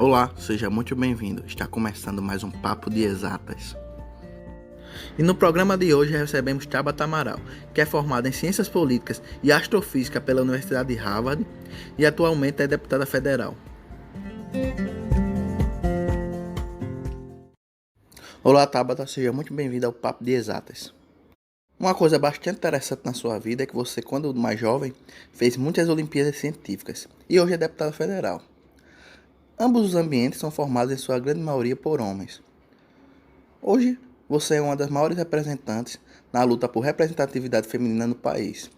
Olá, seja muito bem-vindo. Está começando mais um Papo de Exatas. E no programa de hoje recebemos Tabata Amaral, que é formada em Ciências Políticas e Astrofísica pela Universidade de Harvard e atualmente é deputada federal. Olá, Tabata, seja muito bem-vinda ao Papo de Exatas. Uma coisa bastante interessante na sua vida é que você, quando mais jovem, fez muitas Olimpíadas Científicas e hoje é deputada federal. Ambos os ambientes são formados em sua grande maioria por homens. Hoje, você é uma das maiores representantes na luta por representatividade feminina no país.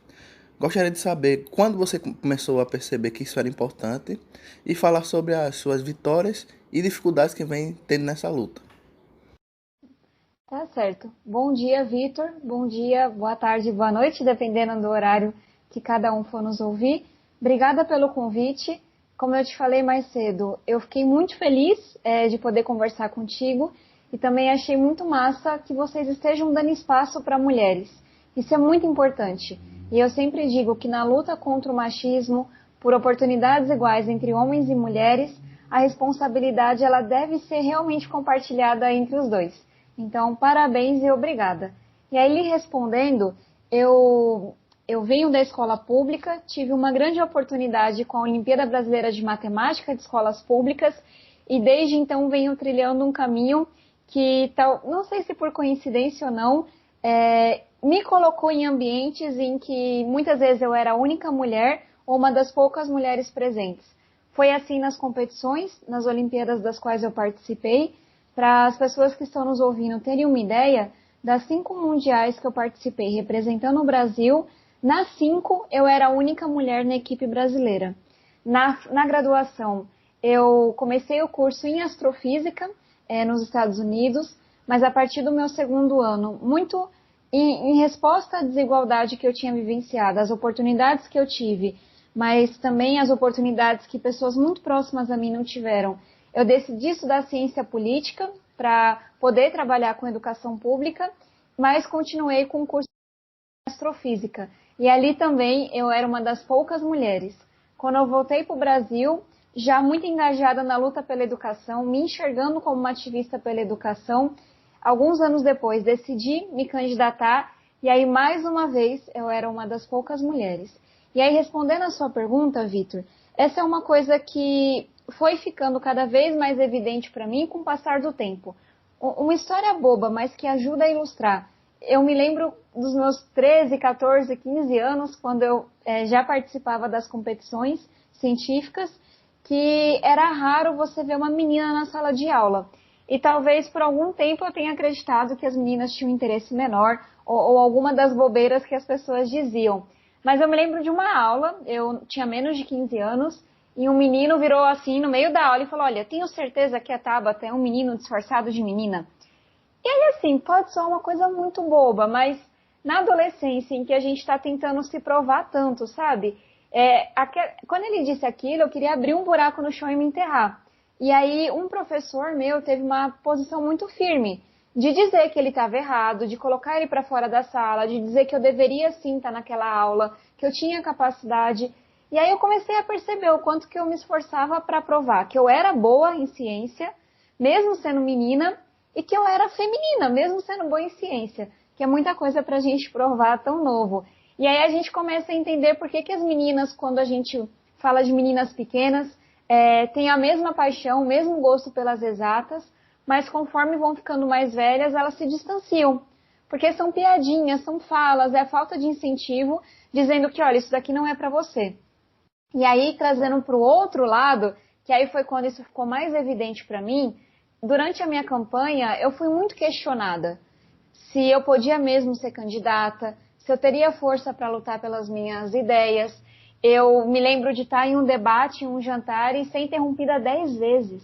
Gostaria de saber quando você começou a perceber que isso era importante e falar sobre as suas vitórias e dificuldades que vem tendo nessa luta. Tá certo. Bom dia, Vitor. Bom dia, boa tarde, boa noite, dependendo do horário que cada um for nos ouvir. Obrigada pelo convite. Como eu te falei mais cedo, eu fiquei muito feliz de poder conversar contigo e também achei muito massa que vocês estejam dando espaço para mulheres. Isso é muito importante. E eu sempre digo que na luta contra o machismo, por oportunidades iguais entre homens e mulheres, a responsabilidade ela deve ser realmente compartilhada entre os dois. Então, parabéns e obrigada. E aí, lhe respondendo, eu venho da escola pública, tive uma grande oportunidade com a Olimpíada Brasileira de Matemática de Escolas Públicas e desde então venho trilhando um caminho que, não sei se por coincidência ou não, me colocou em ambientes em que muitas vezes eu era a única mulher ou uma das poucas mulheres presentes. Foi assim nas competições, nas Olimpíadas das quais eu participei. Para as pessoas que estão nos ouvindo terem uma ideia, das 5 mundiais que eu participei representando o Brasil, nas 5 eu era a única mulher na equipe brasileira. Na graduação, eu comecei o curso em Astrofísica nos Estados Unidos, mas a partir do meu segundo ano, muito em resposta à desigualdade que eu tinha vivenciado, as oportunidades que eu tive, mas também as oportunidades que pessoas muito próximas a mim não tiveram, eu decidi estudar ciência política para poder trabalhar com educação pública, mas continuei com o curso de astrofísica. E ali também eu era uma das poucas mulheres. Quando eu voltei para o Brasil, já muito engajada na luta pela educação, me enxergando como uma ativista pela educação, alguns anos depois decidi me candidatar e aí mais uma vez eu era uma das poucas mulheres. E aí respondendo a sua pergunta, Vitor, essa é uma coisa que foi ficando cada vez mais evidente para mim com o passar do tempo. Uma história boba, mas que ajuda a ilustrar. Eu me lembro dos meus 13, 14, 15 anos, quando eu já participava das competições científicas, que era raro você ver uma menina na sala de aula. E talvez por algum tempo eu tenha acreditado que as meninas tinham um interesse menor ou alguma das bobeiras que as pessoas diziam. Mas eu me lembro de uma aula, eu tinha menos de 15 anos, e um menino virou assim no meio da aula e falou: olha, tenho certeza que a Tabata é um menino disfarçado de menina. E aí assim, pode ser uma coisa muito boba, mas na adolescência em que a gente está tentando se provar tanto, sabe? Quando ele disse aquilo, eu queria abrir um buraco no chão e me enterrar. E aí um professor meu teve uma posição muito firme de dizer que ele estava errado, de colocar ele para fora da sala, de dizer que eu deveria sim estar naquela aula, que eu tinha capacidade. E aí eu comecei a perceber o quanto que eu me esforçava para provar que eu era boa em ciência, mesmo sendo menina, e que eu era feminina, mesmo sendo boa em ciência, que é muita coisa para a gente provar tão novo. E aí a gente começa a entender por que as meninas, quando a gente fala de meninas pequenas, têm a mesma paixão, o mesmo gosto pelas exatas, mas conforme vão ficando mais velhas, elas se distanciam. Porque são piadinhas, são falas, é a falta de incentivo, dizendo que, olha, isso daqui não é para você. E aí, trazendo para o outro lado, que aí foi quando isso ficou mais evidente para mim, durante a minha campanha, eu fui muito questionada se eu podia mesmo ser candidata, se eu teria força para lutar pelas minhas ideias. Eu me lembro de estar em um debate, em um jantar, e ser interrompida 10 vezes.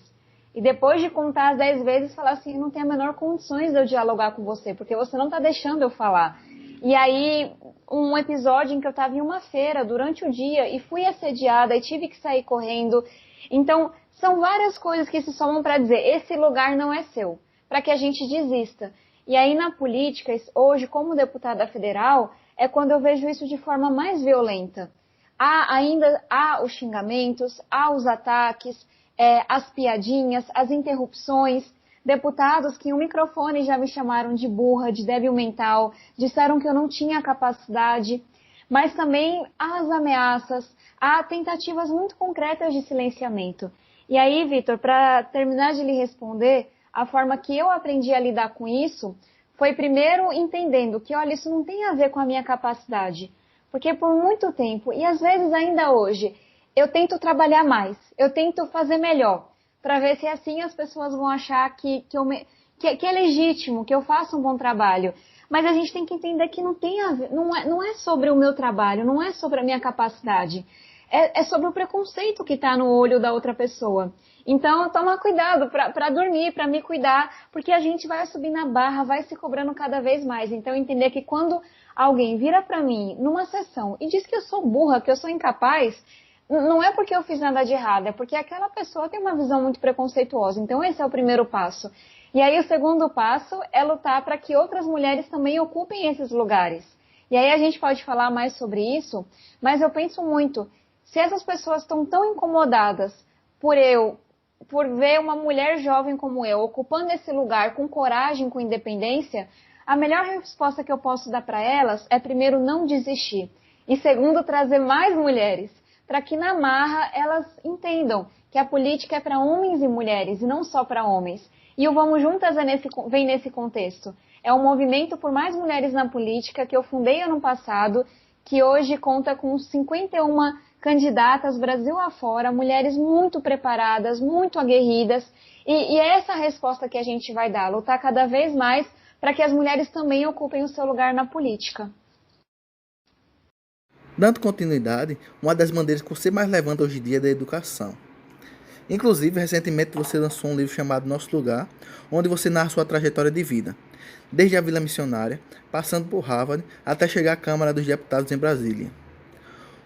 E depois de contar as 10 vezes, falar assim, não tenho a menor condições de eu dialogar com você, porque você não está deixando eu falar. E aí, um episódio em que eu estava em uma feira durante o dia e fui assediada e tive que sair correndo. Então, são várias coisas que se somam para dizer, esse lugar não é seu, para que a gente desista. E aí, na política, hoje, como deputada federal, é quando eu vejo isso de forma mais violenta. Ainda há os xingamentos, há os ataques, as piadinhas, as interrupções, deputados que em um microfone já me chamaram de burra, de débil mental, disseram que eu não tinha capacidade, mas também as ameaças, há tentativas muito concretas de silenciamento. E aí, Vitor, para terminar de lhe responder, a forma que eu aprendi a lidar com isso foi primeiro entendendo que, olha, isso não tem a ver com a minha capacidade, porque por muito tempo, e às vezes ainda hoje, eu tento trabalhar mais, eu tento fazer melhor, para ver se assim as pessoas vão achar que é legítimo, que eu faço um bom trabalho. Mas a gente tem que entender que não tem a ver, não é sobre o meu trabalho, não é sobre a minha capacidade. É sobre o preconceito que está no olho da outra pessoa. Então, toma cuidado para dormir, para me cuidar, porque a gente vai subir na barra, vai se cobrando cada vez mais. Então, entender que quando alguém vira para mim numa sessão e diz que eu sou burra, que eu sou incapaz, não é porque eu fiz nada de errado, é porque aquela pessoa tem uma visão muito preconceituosa. Então, esse é o primeiro passo. E aí, o segundo passo é lutar para que outras mulheres também ocupem esses lugares. E aí, a gente pode falar mais sobre isso, mas eu penso muito, se essas pessoas estão tão incomodadas por ver uma mulher jovem como eu ocupando esse lugar com coragem, com independência, a melhor resposta que eu posso dar para elas é, primeiro, não desistir. E segundo, trazer mais mulheres, para que na marra elas entendam que a política é para homens e mulheres e não só para homens. E o Vamos Juntas vem nesse contexto. É um movimento por mais mulheres na política que eu fundei ano passado, que hoje conta com 51 candidatas Brasil afora, mulheres muito preparadas, muito aguerridas, e é essa a resposta que a gente vai dar, lutar cada vez mais para que as mulheres também ocupem o seu lugar na política. Dando continuidade, uma das bandeiras que você mais levanta hoje em dia é da educação. Inclusive, recentemente você lançou um livro chamado Nosso Lugar, onde você narra sua trajetória de vida, desde a Vila Missionária, passando por Harvard, até chegar à Câmara dos Deputados em Brasília.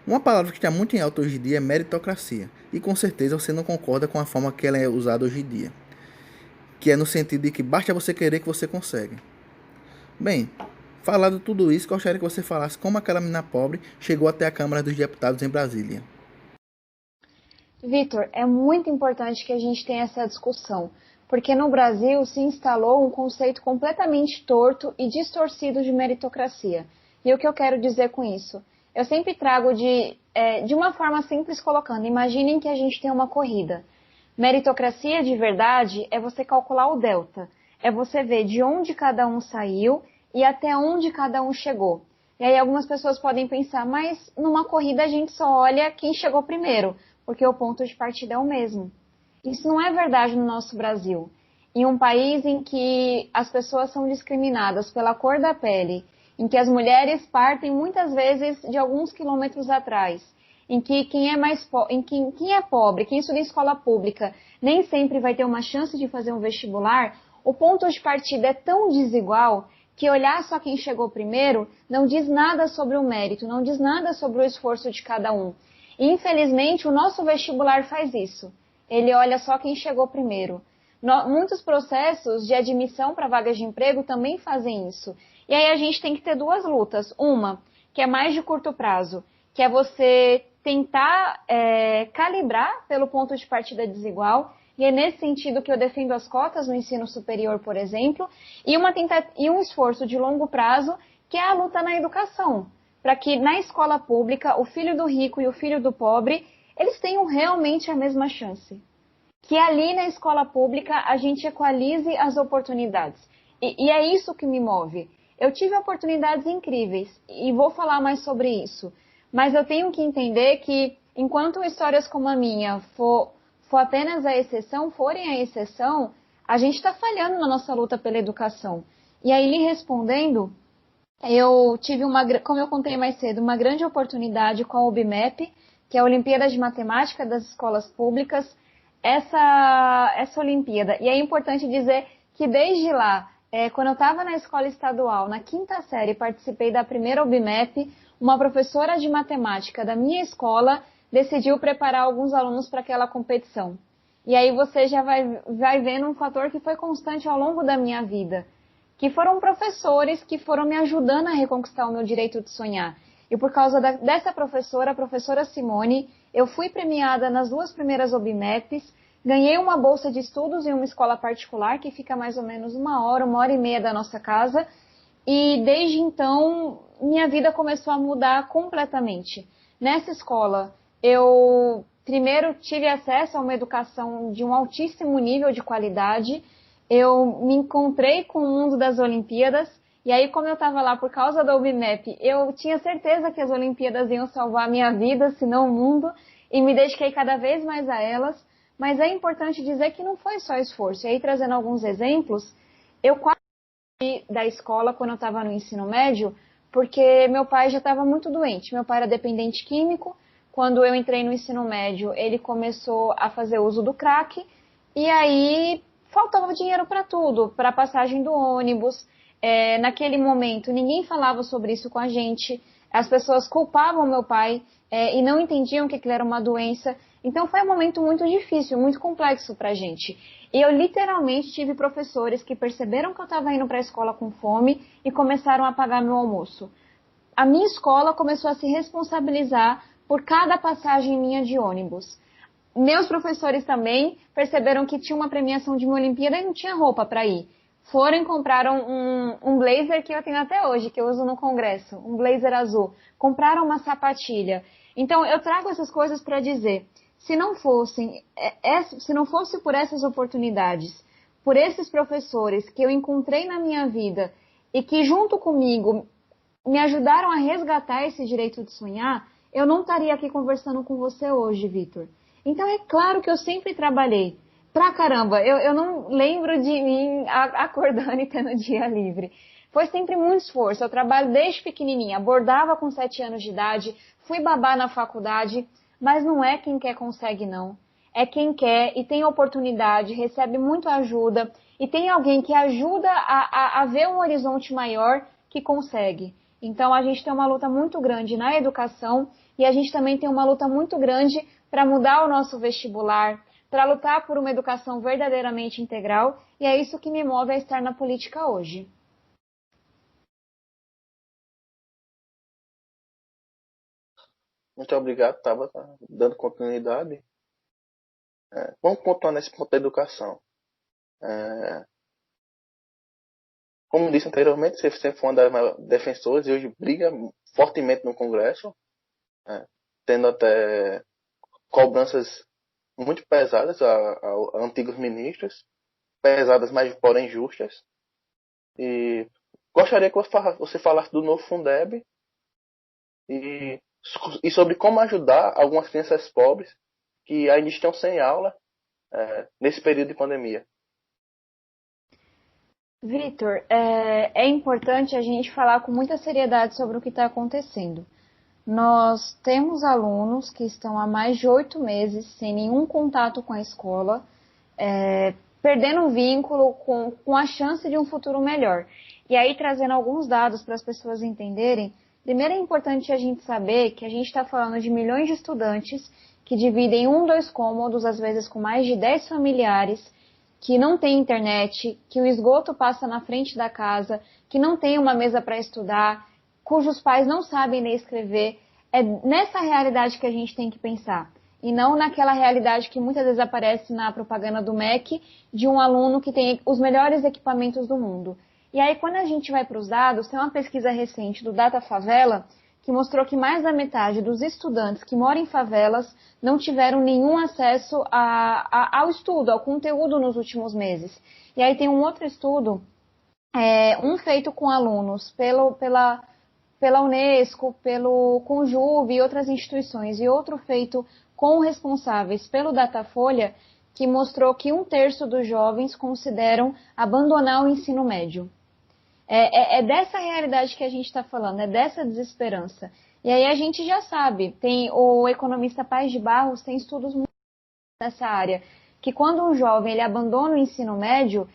Uma palavra que está muito em alta hoje em dia é meritocracia, e com certeza você não concorda com a forma que ela é usada hoje em dia, que é no sentido de que basta você querer que você consegue. Bem, falado tudo isso, gostaria que você falasse como aquela menina pobre chegou até a Câmara dos Deputados em Brasília. Vitor, é muito importante que a gente tenha essa discussão, porque no Brasil se instalou um conceito completamente torto e distorcido de meritocracia. E o que eu quero dizer com isso? Eu sempre trago de uma forma simples colocando, imaginem que a gente tem uma corrida. Meritocracia de verdade é você calcular o delta, é você ver de onde cada um saiu e até onde cada um chegou. E aí algumas pessoas podem pensar, mas numa corrida a gente só olha quem chegou primeiro, porque o ponto de partida é o mesmo. Isso não é verdade no nosso Brasil. Em um país em que as pessoas são discriminadas pela cor da pele, em que as mulheres partem muitas vezes de alguns quilômetros atrás, em que quem é pobre, quem estuda em escola pública, nem sempre vai ter uma chance de fazer um vestibular, o ponto de partida é tão desigual que olhar só quem chegou primeiro não diz nada sobre o mérito, não diz nada sobre o esforço de cada um. E, infelizmente, o nosso vestibular faz isso. Ele olha só quem chegou primeiro. Muitos processos de admissão para vagas de emprego também fazem isso. E aí a gente tem que ter duas lutas. Uma, que é mais de curto prazo, que é você tentar calibrar pelo ponto de partida desigual, e é nesse sentido que eu defendo as cotas no ensino superior, por exemplo, e um esforço de longo prazo, que é a luta na educação, para que na escola pública o filho do rico e o filho do pobre, eles tenham realmente a mesma chance. Que ali na escola pública a gente equalize as oportunidades. E é isso que me move. Eu tive oportunidades incríveis e vou falar mais sobre isso. Mas eu tenho que entender que enquanto histórias como a minha forem a exceção, a gente está falhando na nossa luta pela educação. E aí, lhe respondendo, eu tive como eu contei mais cedo, uma grande oportunidade com a OBMEP, que é a Olimpíada de Matemática das Escolas Públicas, essa Olimpíada. E é importante dizer que desde lá, quando eu estava na escola estadual, na quinta série, participei da primeira OBMEP, uma professora de matemática da minha escola decidiu preparar alguns alunos para aquela competição. E aí você já vai vendo um fator que foi constante ao longo da minha vida, que foram professores que foram me ajudando a reconquistar o meu direito de sonhar. E por causa dessa professora, a professora Simone, eu fui premiada nas 2 primeiras OBMEPs, Ganhei uma bolsa de estudos em uma escola particular que fica mais ou menos 1 hora e meia da nossa casa. E desde então, minha vida começou a mudar completamente. Nessa escola, eu primeiro tive acesso a uma educação de um altíssimo nível de qualidade. Eu me encontrei com o mundo das Olimpíadas. E aí, como eu estava lá por causa da UBMEP, eu tinha certeza que as Olimpíadas iam salvar a minha vida, se não o mundo, e me dediquei cada vez mais a elas. Mas é importante dizer que não foi só esforço. E aí, trazendo alguns exemplos, eu quase saí da escola quando eu estava no ensino médio, porque meu pai já estava muito doente. Meu pai era dependente químico. Quando eu entrei no ensino médio, ele começou a fazer uso do crack. E aí, faltava dinheiro para tudo, para a passagem do ônibus. Naquele momento, ninguém falava sobre isso com a gente. As pessoas culpavam meu pai e não entendiam que aquilo era uma doença. Então foi um momento muito difícil, muito complexo para a gente. E eu literalmente tive professores que perceberam que eu estava indo para a escola com fome e começaram a pagar meu almoço. A minha escola começou a se responsabilizar por cada passagem minha de ônibus. Meus professores também perceberam que tinha uma premiação de uma Olimpíada e não tinha roupa para ir. Foram e compraram um blazer que eu tenho até hoje, que eu uso no congresso, um blazer azul. Compraram uma sapatilha. Então, eu trago essas coisas para dizer, se não fosse por essas oportunidades, por esses professores que eu encontrei na minha vida e que junto comigo me ajudaram a resgatar esse direito de sonhar, eu não estaria aqui conversando com você hoje, Vitor. Então, é claro que eu sempre trabalhei. Pra caramba, eu não lembro de mim acordando e tendo dia livre. Foi sempre muito esforço. Eu trabalho desde pequenininha, bordava com 7 anos de idade, fui babá na faculdade, mas não é quem quer consegue, não. É quem quer e tem oportunidade, recebe muito ajuda e tem alguém que ajuda a ver um horizonte maior que consegue. Então, a gente tem uma luta muito grande na educação e a gente também tem uma luta muito grande para mudar o nosso vestibular, para lutar por uma educação verdadeiramente integral, e é isso que me move a estar na política hoje. Muito obrigado, Tabata, dando continuidade. Vamos pontuar nesse ponto da educação. É, Como disse anteriormente, você sempre foi uma das maiores defensoras e hoje briga fortemente no Congresso, tendo até cobranças muito pesadas a antigos ministros, pesadas, mas porém justas. E gostaria que você falasse do novo Fundeb e, e sobre como ajudar algumas crianças pobres que ainda estão sem aula nesse período de pandemia. Vitor, é importante a gente falar com muita seriedade sobre o que está acontecendo. Nós temos alunos que estão há mais de 8 meses sem nenhum contato com a escola, perdendo o vínculo com a chance de um futuro melhor. E aí, trazendo alguns dados para as pessoas entenderem, primeiro é importante a gente saber que a gente está falando de milhões de estudantes que dividem 2 cômodos, às vezes com mais de 10 familiares, que não tem internet, que o esgoto passa na frente da casa, que não tem uma mesa para estudar, cujos pais não sabem ler e escrever. É nessa realidade que a gente tem que pensar. E não naquela realidade que muitas vezes aparece na propaganda do MEC de um aluno que tem os melhores equipamentos do mundo. E aí, quando a gente vai para os dados, tem uma pesquisa recente do Data Favela que mostrou que mais da metade dos estudantes que moram em favelas não tiveram nenhum acesso ao estudo, ao conteúdo nos últimos meses. E aí tem um outro estudo, um feito com alunos pela Unesco, pelo Conjuve e outras instituições, e outro feito com responsáveis pelo Datafolha, que mostrou que 1/3 dos jovens consideram abandonar o ensino médio. É dessa realidade que a gente está falando, é dessa desesperança. E aí a gente já sabe, tem o economista Paes de Barros tem estudos muito nessa área, que quando um jovem ele abandona o ensino médio,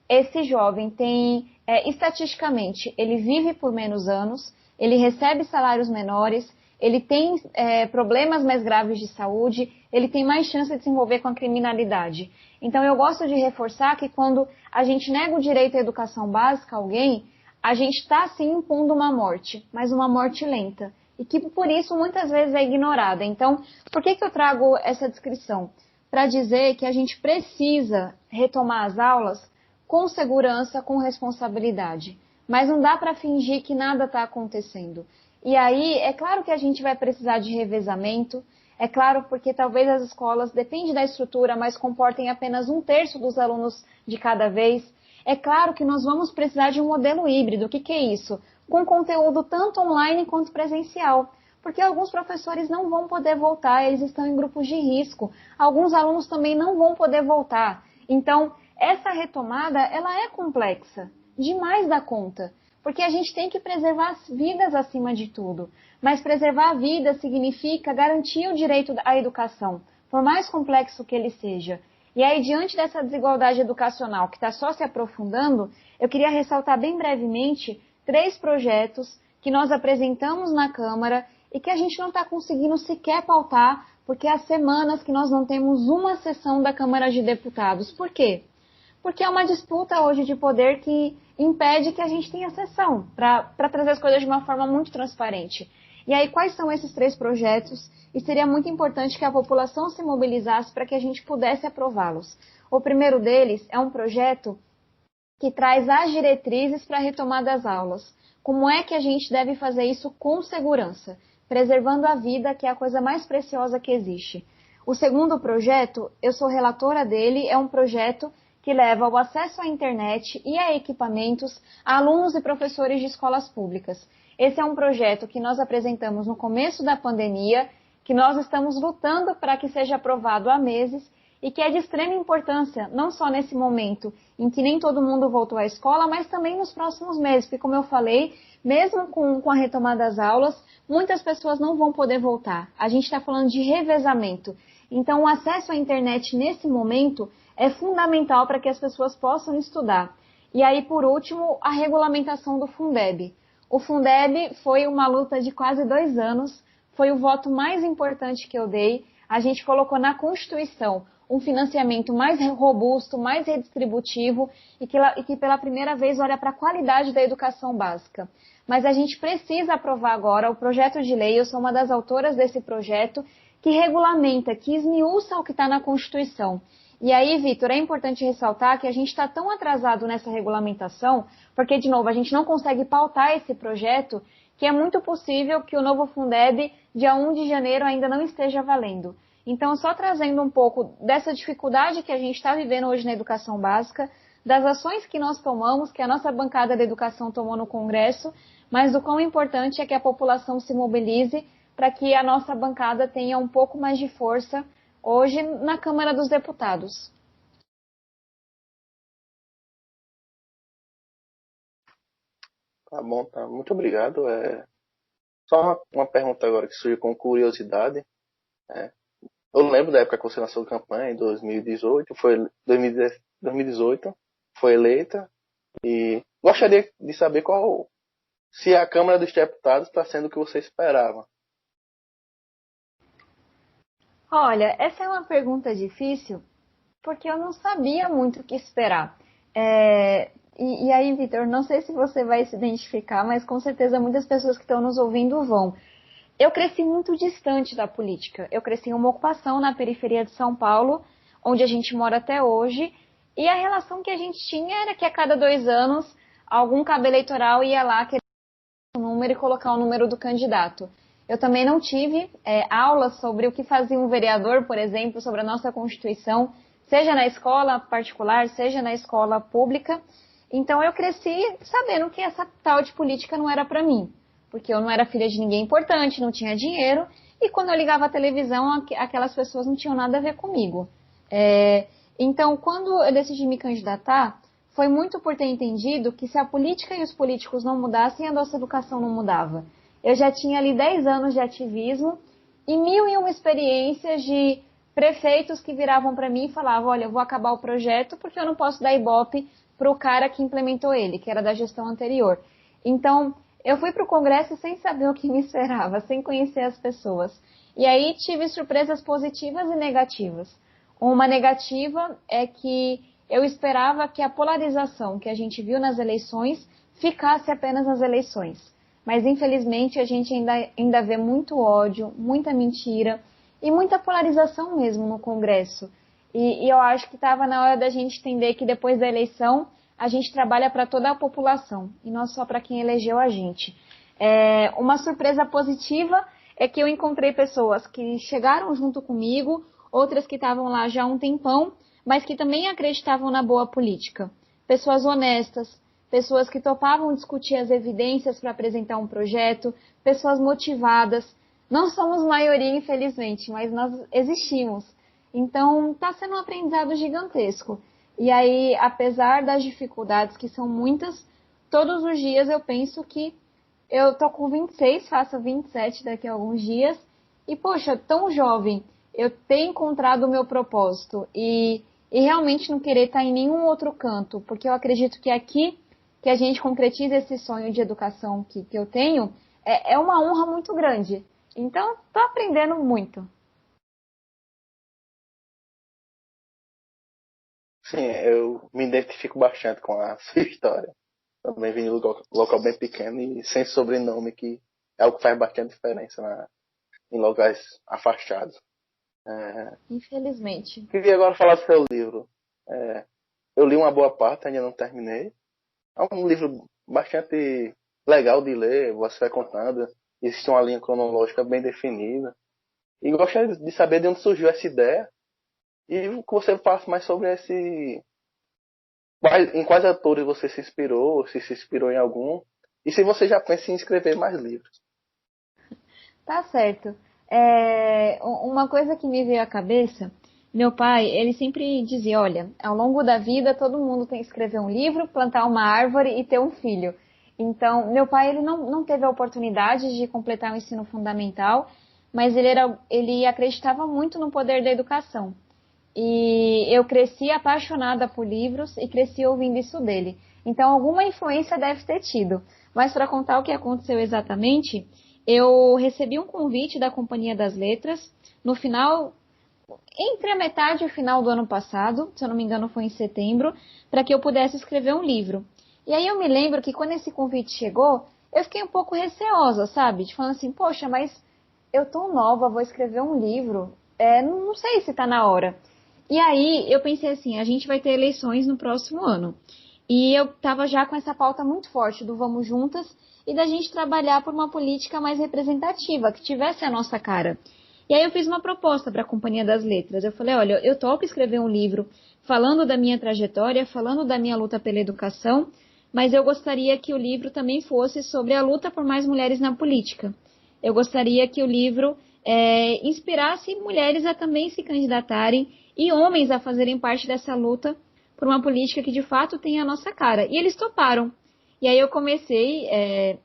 esse jovem tem, estatisticamente, ele vive por menos anos, ele recebe salários menores, ele tem problemas mais graves de saúde, ele tem mais chance de se envolver com a criminalidade. Então, eu gosto de reforçar que quando a gente nega o direito à educação básica a alguém, a gente está, sim, impondo uma morte, mas uma morte lenta. E que, por isso, muitas vezes é ignorada. Então, por que eu trago essa descrição? para dizer que a gente precisa retomar as aulas com segurança, com responsabilidade. Mas não dá para fingir que nada está acontecendo. E aí, é claro que a gente vai precisar de revezamento, é claro porque talvez as escolas, depende da estrutura, mas comportem apenas 1/3 dos alunos de cada vez. É claro que nós vamos precisar de um modelo híbrido. O que é isso? Com conteúdo tanto online quanto presencial. Porque alguns professores não vão poder voltar, eles estão em grupos de risco. Alguns alunos também não vão poder voltar. Então, essa retomada, ela é complexa, demais da conta. Porque a gente tem que preservar as vidas acima de tudo. Mas preservar a vida significa garantir o direito à educação, por mais complexo que ele seja. E aí, diante dessa desigualdade educacional que está só se aprofundando, eu queria ressaltar bem brevemente 3 projetos que nós apresentamos na Câmara e que a gente não está conseguindo sequer pautar, porque há semanas que nós não temos uma sessão da Câmara de Deputados. Por quê? Porque é uma disputa hoje de poder que impede que a gente tenha sessão, para trazer as coisas de uma forma muito transparente. E aí, quais são esses 3 projetos? E seria muito importante que a população se mobilizasse para que a gente pudesse aprová-los. O primeiro deles é um projeto que traz as diretrizes para a retomada das aulas. Como é que a gente deve fazer isso com segurança, preservando a vida, que é a coisa mais preciosa que existe. O segundo projeto, eu sou relatora dele, é um projeto que leva o acesso à internet e a equipamentos a alunos e professores de escolas públicas. Esse é um projeto que nós apresentamos no começo da pandemia, que nós estamos lutando para que seja aprovado há meses e que é de extrema importância, não só nesse momento em que nem todo mundo voltou à escola, mas também nos próximos meses, porque, como eu falei, mesmo com a retomada das aulas, muitas pessoas não vão poder voltar. A gente está falando de revezamento. Então, o acesso à internet nesse momento é fundamental para que as pessoas possam estudar. E aí, por último, a regulamentação do Fundeb. O Fundeb foi uma luta de quase 2 anos, foi o voto mais importante que eu dei. A gente colocou na Constituição um financiamento mais robusto, mais redistributivo e que pela primeira vez olha para a qualidade da educação básica. Mas a gente precisa aprovar agora o projeto de lei, eu sou uma das autoras desse projeto, que regulamenta, que esmiuça o que está na Constituição. E aí, Vitor, é importante ressaltar que a gente está tão atrasado nessa regulamentação, porque, de novo, a gente não consegue pautar esse projeto, que é muito possível que o novo Fundeb, dia 1 de janeiro, ainda não esteja valendo. Então, só trazendo um pouco dessa dificuldade que a gente está vivendo hoje na educação básica, das ações que nós tomamos, que a nossa bancada da educação tomou no Congresso, mas o quão importante é que a população se mobilize para que a nossa bancada tenha um pouco mais de força hoje na Câmara dos Deputados. Tá bom, tá. Muito obrigado. Só uma pergunta agora que surgiu com curiosidade. Eu lembro da época que você lançou a campanha, em 2018, 2018, foi eleita, e gostaria de saber se a Câmara dos Deputados está sendo o que você esperava. Olha, essa é uma pergunta difícil, porque eu não sabia muito o que esperar. E aí, Vitor, não sei se você vai se identificar, mas com certeza muitas pessoas que estão nos ouvindo vão. Eu cresci muito distante da política. Eu cresci em uma ocupação na periferia de São Paulo, onde a gente mora até hoje, e a relação que a gente tinha era que a cada 2 anos, algum cabo eleitoral ia lá querer um número e colocar o número do candidato. Eu também não tive aulas sobre o que fazia um vereador, por exemplo, sobre a nossa Constituição, seja na escola particular, seja na escola pública. Então eu cresci sabendo que essa tal de política não era para mim, porque eu não era filha de ninguém importante, não tinha dinheiro, e quando eu ligava a televisão, aquelas pessoas não tinham nada a ver comigo. Então, quando eu decidi me candidatar, foi muito por ter entendido que se a política e os políticos não mudassem, a nossa educação não mudava. Eu já tinha ali 10 anos de ativismo e 1001 experiências de prefeitos que viravam para mim e falavam, olha, eu vou acabar o projeto porque eu não posso dar ibope para o cara que implementou ele, que era da gestão anterior. Então, eu fui para o Congresso sem saber o que me esperava, sem conhecer as pessoas. E aí tive surpresas positivas e negativas. Uma negativa é que eu esperava que a polarização que a gente viu nas eleições ficasse apenas nas eleições. Mas, infelizmente, a gente ainda vê muito ódio, muita mentira e muita polarização mesmo no Congresso. E eu acho que estava na hora da gente entender que depois da eleição a gente trabalha para toda a população e não só para quem elegeu a gente. Uma surpresa positiva é que eu encontrei pessoas que chegaram junto comigo, outras que estavam lá já há um tempão, mas que também acreditavam na boa política. Pessoas honestas, pessoas que topavam discutir as evidências para apresentar um projeto, pessoas motivadas. Não somos maioria, infelizmente, mas nós existimos. Então, está sendo um aprendizado gigantesco. E aí, apesar das dificuldades, que são muitas, todos os dias eu penso que eu tô com 26, faço 27 daqui a alguns dias, e poxa, tão jovem, eu ter encontrado o meu propósito e realmente não querer estar em nenhum outro canto, porque eu acredito que aqui que a gente concretiza esse sonho de educação que eu tenho, é uma honra muito grande. Então, tô aprendendo muito. Sim, eu me identifico bastante com a sua história. Também vim de um local bem pequeno e sem sobrenome, que é algo que faz bastante diferença em locais afastados. Infelizmente. Queria agora falar do seu livro. Eu li uma boa parte, ainda não terminei. É um livro bastante legal de ler, você vai contando. Existe uma linha cronológica bem definida. E gostaria de saber de onde surgiu essa ideia e que você fala mais sobre esse. Em quais autores você se inspirou, se inspirou em algum, e se você já pensa em escrever mais livros. Tá certo. Uma coisa que me veio à cabeça, meu pai, ele sempre dizia, olha, ao longo da vida todo mundo tem que escrever um livro, plantar uma árvore e ter um filho. Então, meu pai, ele não teve a oportunidade de completar o ensino fundamental, mas ele acreditava muito no poder da educação. E eu cresci apaixonada por livros e cresci ouvindo isso dele. Então, alguma influência deve ter tido. Mas para contar o que aconteceu exatamente, eu recebi um convite da Companhia das Letras no final, entre a metade e o final do ano passado, se eu não me engano foi em setembro, para que eu pudesse escrever um livro. E aí eu me lembro que quando esse convite chegou, eu fiquei um pouco receosa, sabe? De falando assim, poxa, mas eu tô nova, vou escrever um livro, não sei se tá na hora. E aí eu pensei assim, a gente vai ter eleições no próximo ano. E eu estava já com essa pauta muito forte do Vamos Juntas e da gente trabalhar por uma política mais representativa, que tivesse a nossa cara. E aí eu fiz uma proposta para a Companhia das Letras. Eu falei, olha, eu topo escrever um livro falando da minha trajetória, falando da minha luta pela educação, mas eu gostaria que o livro também fosse sobre a luta por mais mulheres na política. Eu gostaria que o livro inspirasse mulheres a também se candidatarem e homens a fazerem parte dessa luta por uma política que de fato tem a nossa cara. E eles toparam. E aí eu comecei,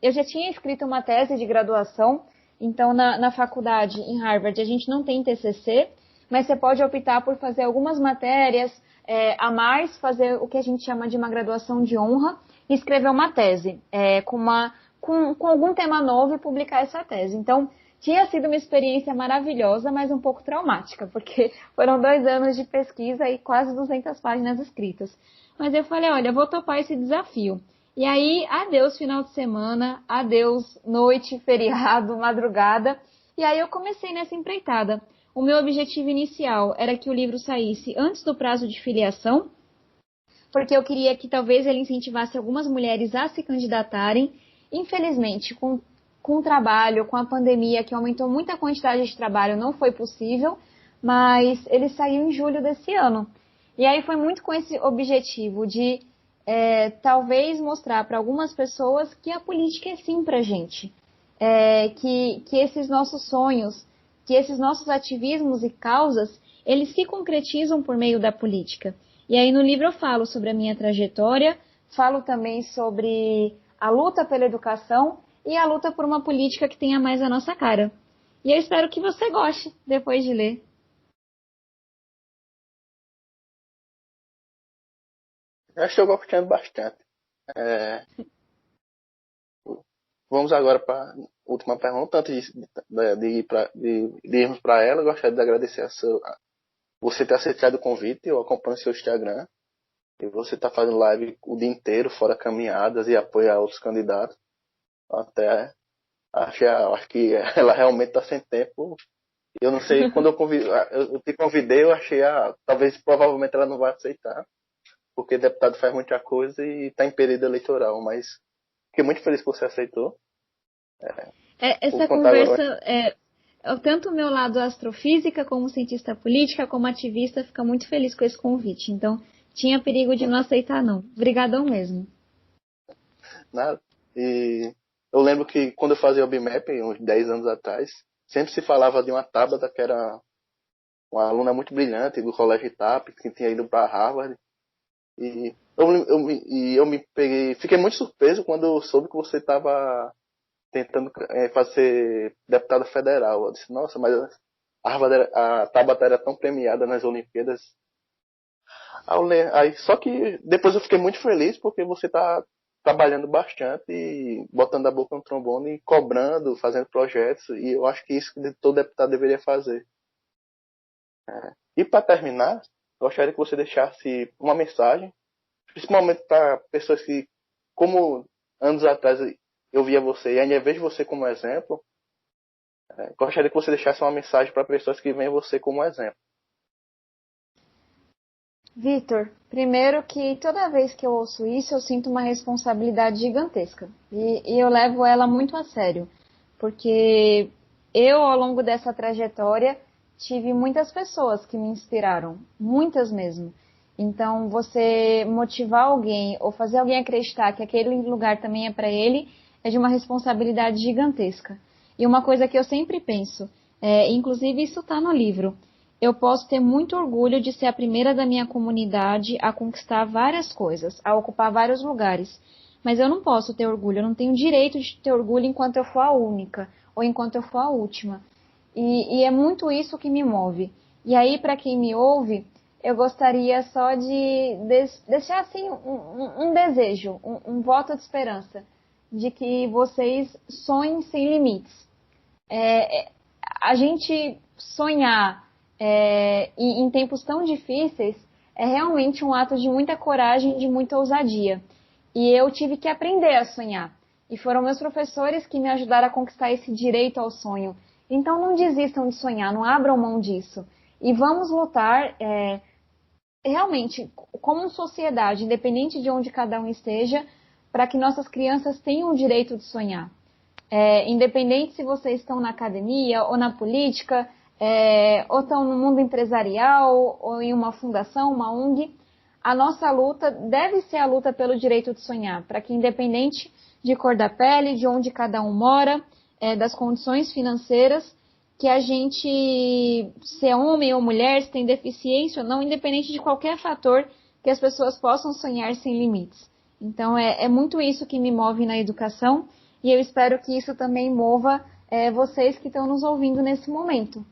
eu já tinha escrito uma tese de graduação, então na faculdade, em Harvard, a gente não tem TCC, mas você pode optar por fazer algumas matérias a mais, fazer o que a gente chama de uma graduação de honra, e escrever uma tese com algum tema novo e publicar essa tese. Então, tinha sido uma experiência maravilhosa, mas um pouco traumática, porque foram 2 anos de pesquisa e quase 200 páginas escritas. Mas eu falei, olha, eu vou topar esse desafio. E aí, adeus final de semana, adeus noite, feriado, madrugada. E aí eu comecei nessa empreitada. O meu objetivo inicial era que o livro saísse antes do prazo de filiação, porque eu queria que talvez ele incentivasse algumas mulheres a se candidatarem. Infelizmente, com o trabalho, com a pandemia, que aumentou muito a quantidade de trabalho, não foi possível, mas ele saiu em julho desse ano. E aí foi muito com esse objetivo de talvez mostrar para algumas pessoas que a política é sim para a gente. Que esses nossos sonhos, que esses nossos ativismos e causas, eles se concretizam por meio da política. E aí no livro eu falo sobre a minha trajetória, falo também sobre a luta pela educação e a luta por uma política que tenha mais a nossa cara. E eu espero que você goste depois de ler. Eu estou gostando bastante. É, Vamos agora para a última pergunta. Antes de irmos para ela, eu gostaria de agradecer você ter aceitado o convite. Eu acompanho seu Instagram e você está fazendo live o dia inteiro, fora caminhadas e apoio a outros candidatos. Até acho que ela realmente está sem tempo Eu não sei, quando eu te convidei, eu achei, talvez, provavelmente ela não vai aceitar, porque deputado faz muita coisa e está em período eleitoral, mas fiquei muito feliz que você aceitou. Vou Essa contar agora. conversa, tanto o meu lado astrofísica, como cientista política, como ativista, fica muito feliz com esse convite. Então, tinha perigo de não aceitar, não. Obrigadão mesmo. Nada. E eu lembro que quando eu fazia o BMAP, uns 10 anos atrás, sempre se falava de uma Tabata que era uma aluna muito brilhante do colégio ITAP, que tinha ido para Harvard. E eu me peguei, fiquei muito surpreso quando eu soube que você estava tentando fazer deputada federal. Eu disse, nossa, mas a Tabata era tão premiada nas Olimpíadas. Aí, só que depois eu fiquei muito feliz porque você está trabalhando bastante e botando a boca no trombone e cobrando, fazendo projetos. E eu acho que isso que todo deputado deveria fazer. E para terminar, gostaria que você deixasse uma mensagem, principalmente para pessoas que, como anos atrás eu via você e ainda vejo você como exemplo, gostaria que você deixasse uma mensagem para pessoas que veem você como exemplo. Vitor, primeiro que toda vez que eu ouço isso, eu sinto uma responsabilidade gigantesca. E eu levo ela muito a sério. Porque eu, ao longo dessa trajetória, tive muitas pessoas que me inspiraram. Muitas mesmo. Então, você motivar alguém ou fazer alguém acreditar que aquele lugar também é para ele, é de uma responsabilidade gigantesca. E uma coisa que eu sempre penso, inclusive isso está no livro, eu posso ter muito orgulho de ser a primeira da minha comunidade a conquistar várias coisas, a ocupar vários lugares. Mas eu não posso ter orgulho, eu não tenho direito de ter orgulho enquanto eu for a única, ou enquanto eu for a última. E é muito isso que me move. E aí, para quem me ouve, eu gostaria só de deixar assim um desejo, um voto de esperança, de que vocês sonhem sem limites. A gente sonhar e em tempos tão difíceis é realmente um ato de muita coragem, de muita ousadia. E eu tive que aprender a sonhar. E foram meus professores que me ajudaram a conquistar esse direito ao sonho. Então não desistam de sonhar, não abram mão disso. E vamos lutar realmente como sociedade, independente de onde cada um esteja, para que nossas crianças tenham o direito de sonhar. Independente se vocês estão na academia ou na política, ou estão no mundo empresarial, ou em uma fundação, uma ONG, a nossa luta deve ser a luta pelo direito de sonhar, para que independente de cor da pele, de onde cada um mora, das condições financeiras, que a gente, se é homem ou mulher, se tem deficiência ou não, independente de qualquer fator, que as pessoas possam sonhar sem limites. Então, é muito isso que me move na educação e eu espero que isso também mova vocês que estão nos ouvindo nesse momento.